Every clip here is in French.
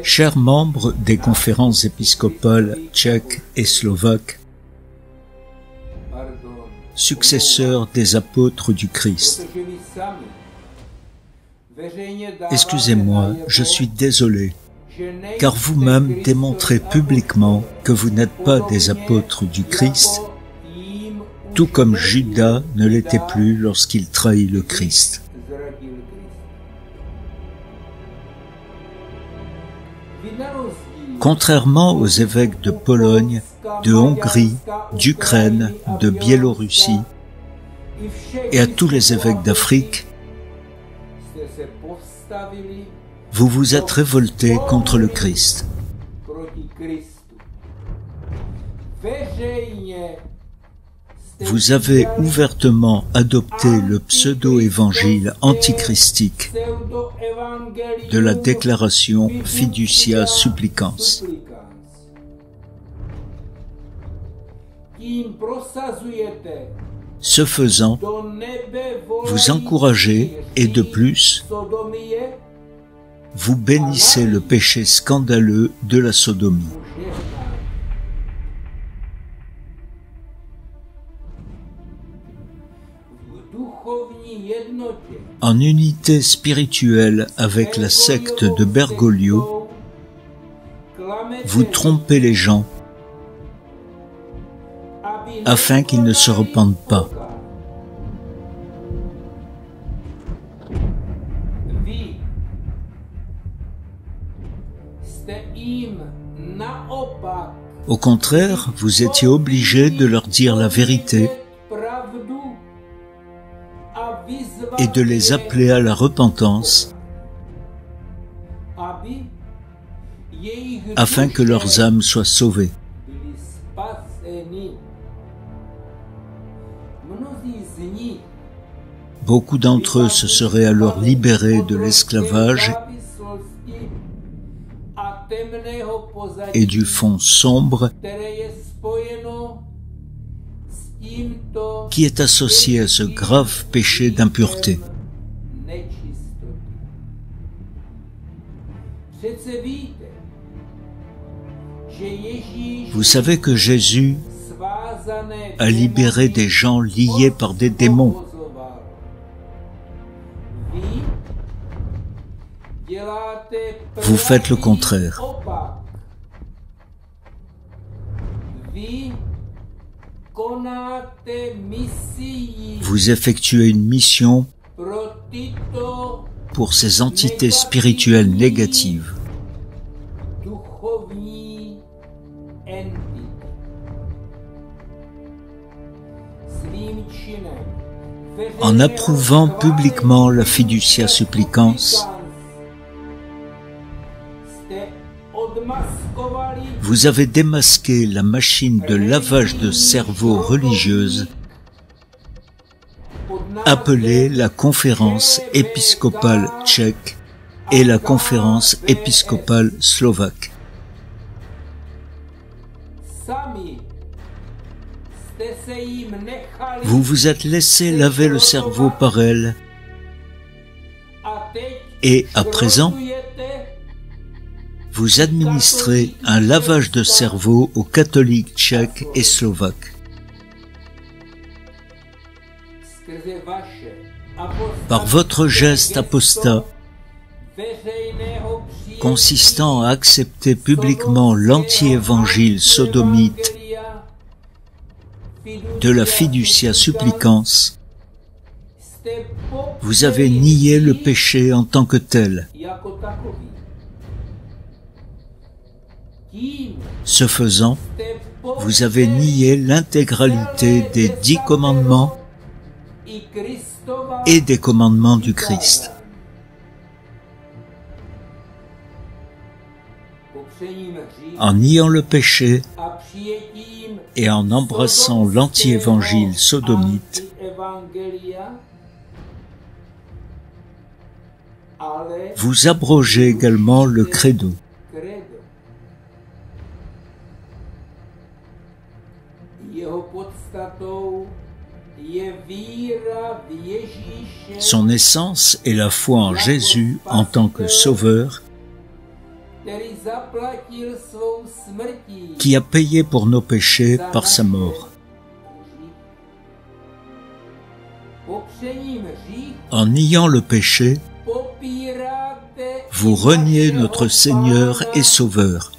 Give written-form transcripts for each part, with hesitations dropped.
Chers membres des conférences épiscopales tchèques et slovaques, successeurs des apôtres du Christ, excusez-moi, je suis désolé, car vous-même démontrez publiquement que vous n'êtes pas des apôtres du Christ, tout comme Judas ne l'était plus lorsqu'il trahit le Christ. Contrairement aux évêques de Pologne, de Hongrie, d'Ukraine, de Biélorussie et à tous les évêques d'Afrique, vous vous êtes révoltés contre le Christ. Vous avez ouvertement adopté le pseudo-évangile antichristique de la déclaration Fiducia Supplicans. Ce faisant, vous encouragez et de plus, vous bénissez le péché scandaleux de la sodomie. En unité spirituelle avec la secte de Bergoglio, vous trompez les gens afin qu'ils ne se repentent pas. Au contraire, vous étiez obligés de leur dire la vérité et de les appeler à la repentance afin que leurs âmes soient sauvées. Beaucoup d'entre eux se seraient alors libérés de l'esclavage et du fond sombre qui est associé à ce grave péché d'impureté. Vous savez que Jésus a libéré des gens liés par des démons. Vous faites le contraire. Vous effectuez une mission pour ces entités spirituelles négatives. En approuvant publiquement la Fiducia Supplicans, vous avez démasqué la machine de lavage de cerveau religieuse appelée la Conférence épiscopale tchèque et la Conférence épiscopale slovaque. Vous vous êtes laissé laver le cerveau par elle et, à présent, vous administrez un lavage de cerveau aux catholiques tchèques et slovaques. Par votre geste apostat, consistant à accepter publiquement l'anti-évangile sodomite de la Fiducia Supplicans, vous avez nié le péché en tant que tel. Ce faisant, vous avez nié l'intégralité des 10 commandements et des commandements du Christ. En niant le péché et en embrassant l'anti-évangile sodomite, vous abrogez également le credo. Son essence est la foi en Jésus en tant que Sauveur, qui a payé pour nos péchés par sa mort. En niant le péché, vous reniez notre Seigneur et Sauveur.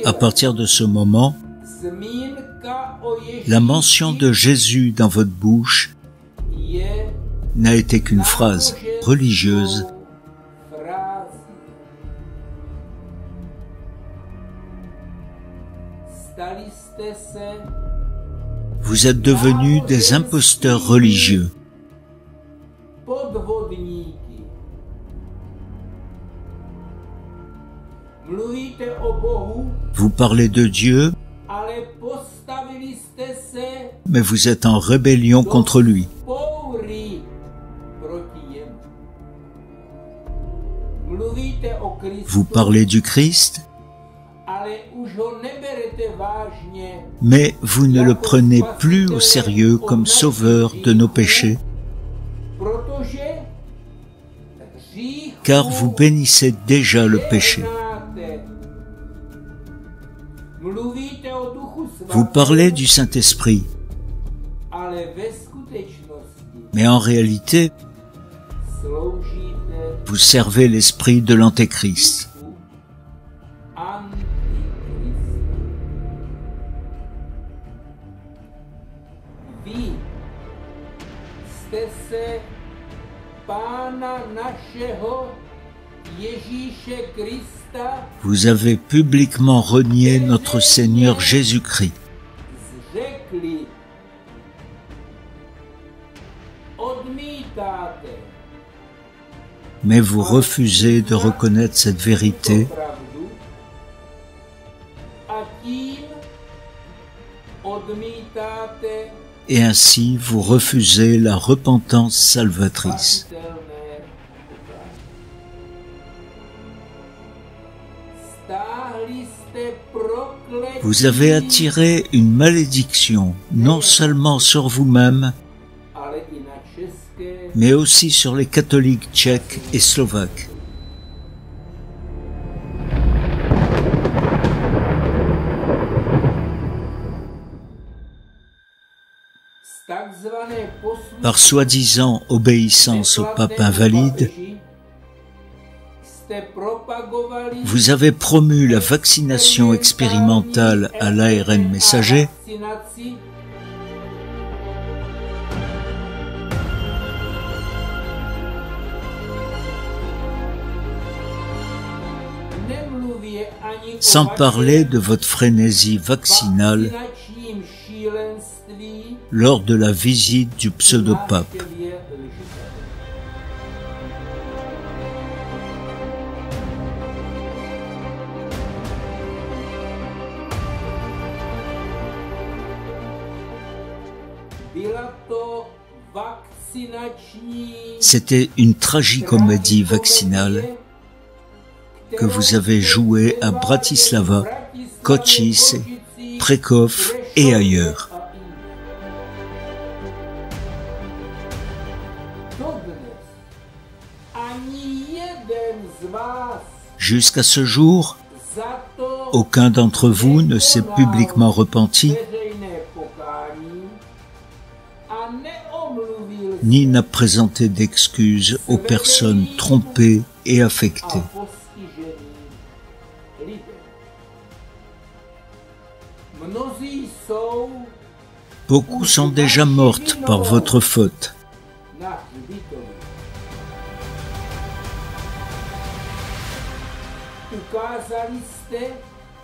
À partir de ce moment, la mention de Jésus dans votre bouche n'a été qu'une phrase religieuse. Vous êtes devenus des imposteurs religieux. Vous parlez de Dieu, mais vous êtes en rébellion contre lui. Vous parlez du Christ, mais vous ne le prenez plus au sérieux comme sauveur de nos péchés, car vous bénissez déjà le péché. Vous parlez du Saint-Esprit, mais en réalité, vous servez l'esprit de l'Antéchrist. Vous avez publiquement renié notre Seigneur Jésus-Christ. Mais vous refusez de reconnaître cette vérité et ainsi vous refusez la repentance salvatrice. Vous avez attiré une malédiction non seulement sur vous-même, mais aussi sur les catholiques tchèques et slovaques. Par soi-disant obéissance au pape invalide, vous avez promu la vaccination expérimentale à l'ARN messager, sans parler de votre frénésie vaccinale lors de la visite du pseudo-pape. C'était une tragicomédie vaccinale que vous avez jouée à Bratislava, Košice, Prešov et ailleurs. Jusqu'à ce jour, aucun d'entre vous ne s'est publiquement repenti, ni n'a présenté d'excuses aux personnes trompées et affectées. Beaucoup sont déjà mortes par votre faute.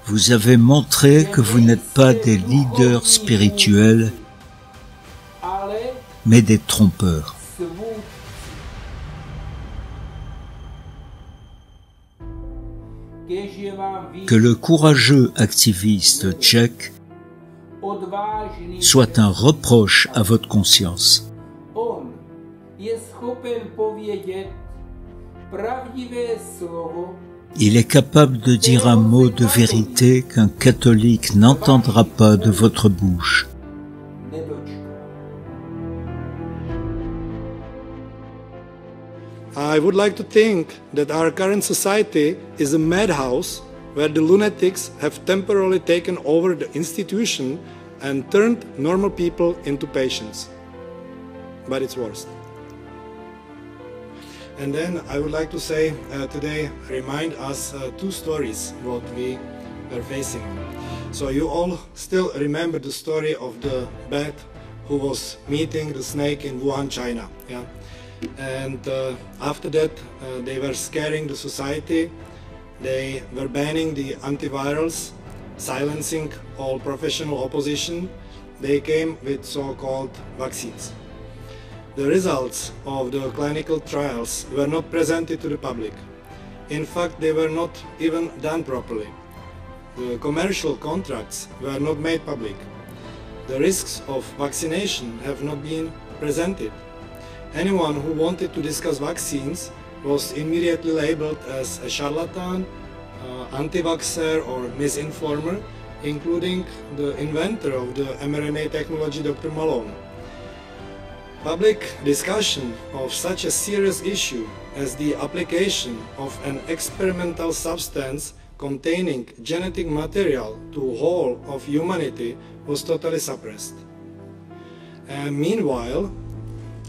Vous avez montré que vous n'êtes pas des leaders spirituels, mais des trompeurs. Que le courageux activiste tchèque soit un reproche à votre conscience. Il est capable de dire un mot de vérité qu'un catholique n'entendra pas de votre bouche. I would like to think that our current society is a madhouse where the lunatics have temporarily taken over the institution and turned normal people into patients. But it's worse. And then I would like to say today, remind us two stories what we are facing. So you all still remember the story of the bat who was meeting the snake in Wuhan, China. Yeah? And after that, they were scaring the society. They were banning the antivirals, silencing all professional opposition. They came with so-called vaccines. The results of the clinical trials were not presented to the public. In fact, they were not even done properly. The commercial contracts were not made public. The risks of vaccination have not been presented. Anyone who wanted to discuss vaccines was immediately labeled as a charlatan, anti-vaxxer or misinformer, including the inventor of the mRNA technology, Dr. Malone. Public discussion of such a serious issue as the application of an experimental substance containing genetic material to the whole of humanity was totally suppressed. And meanwhile,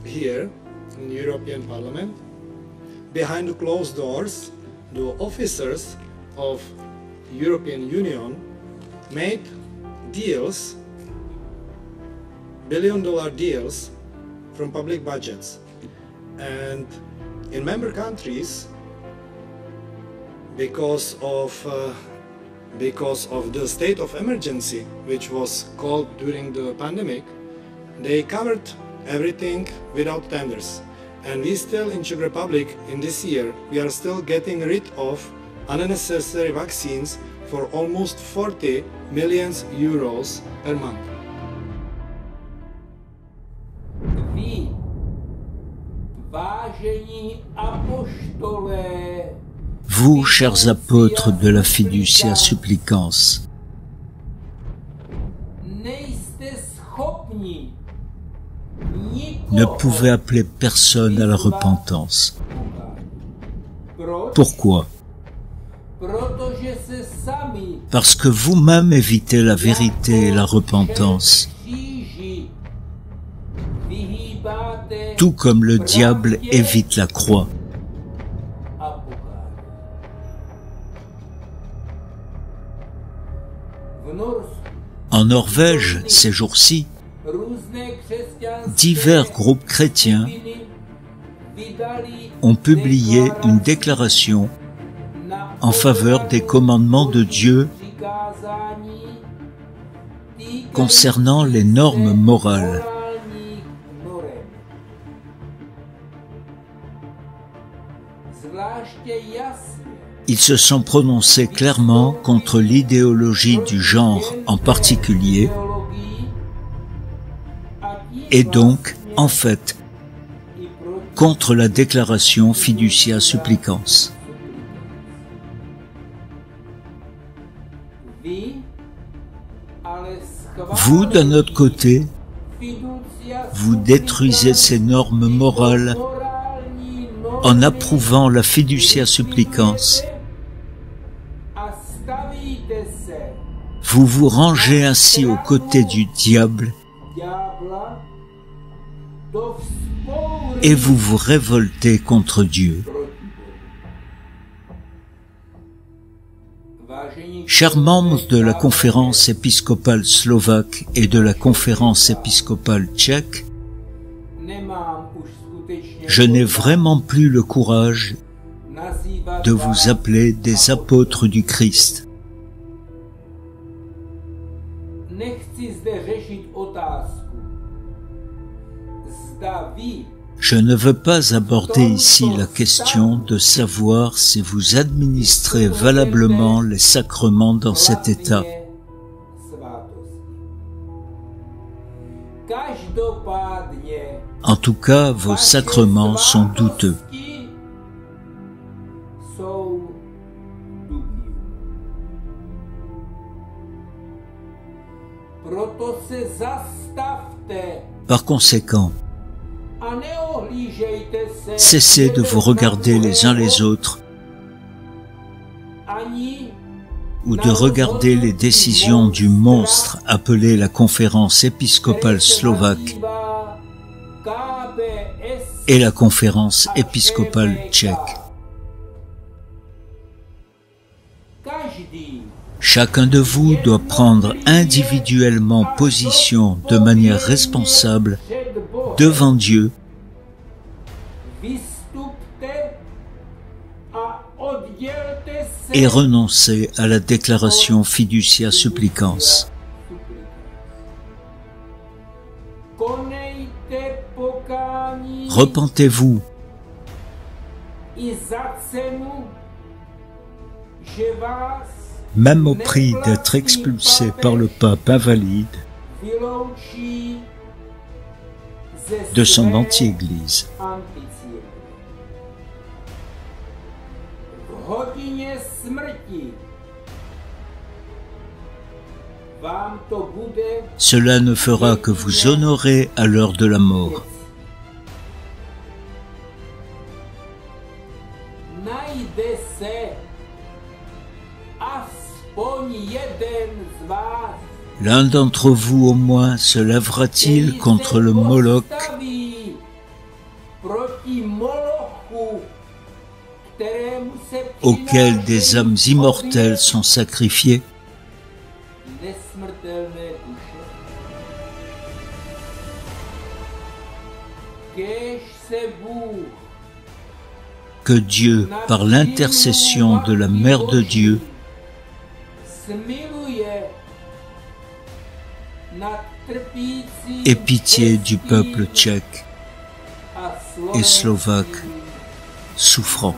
here in the European Parliament, behind the closed doors, the officers of the European Union made deals, billion-dollar deals, from public budgets. And in member countries, because of the state of emergency, which was called during the pandemic, they covered everything without tenders. And we still in Czech Republic in this year, we are still getting rid of unnecessary vaccines for almost 40 million euros per month. Vous, chers apôtres de la Fiducia Supplicans, ne pouvez appeler personne à la repentance. Pourquoi? Parce que vous-même évitez la vérité et la repentance, tout comme le diable évite la croix. En Norvège, ces jours-ci, divers groupes chrétiens ont publié une déclaration en faveur des commandements de Dieu concernant les normes morales. Ils se sont prononcés clairement contre l'idéologie du genre en particulier et donc, en fait, contre la déclaration Fiducia Supplicans. Vous, d'un autre côté, vous détruisez ces normes morales en approuvant la Fiducia Supplicans. Vous vous rangez ainsi aux côtés du diable et vous vous révoltez contre Dieu. Chers membres de la conférence épiscopale slovaque et de la conférence épiscopale tchèque, je n'ai vraiment plus le courage de vous appeler des apôtres du Christ. Je ne veux pas aborder ici la question de savoir si vous administrez valablement les sacrements dans cet état. En tout cas, vos sacrements sont douteux. Proto se zastavte Par conséquent, a neohlížejte se cessez de vous regarder les uns les autres ani ou de regarder les décisions du monstre appelé la conférence épiscopale slovaque et la conférence épiscopale tchèque. Každý Chacun de vous doit prendre individuellement position de manière responsable před Bohem devant Dieu vystupte a oddělte se et renoncer à la déclaration fiducia supplicans. Konejte pokání Repentez-vous, i za cenu, že vás même au prix d'être expulsé par le pape invalide vyloučí ze de son své anti-église. anticírkve. V hodině smrti vám to bude Cela ne fera que vous honorer à l'heure de la mort. Najde se aspoň jeden z vás, L'un d'entre vous au moins se lèvera-t-il který contre se le Moloch postaví proti Molochu, kterému se auquel des přinášejí âmes immortelles oběti sont sacrifiées? nesmrtelné duše. Kéž se Bůh Que Dieu, par l'intercession de la Mère de Dieu, smiluje nad trpícím ait pitié du českým peuple tchèque a et slovaque slovenským souffrant.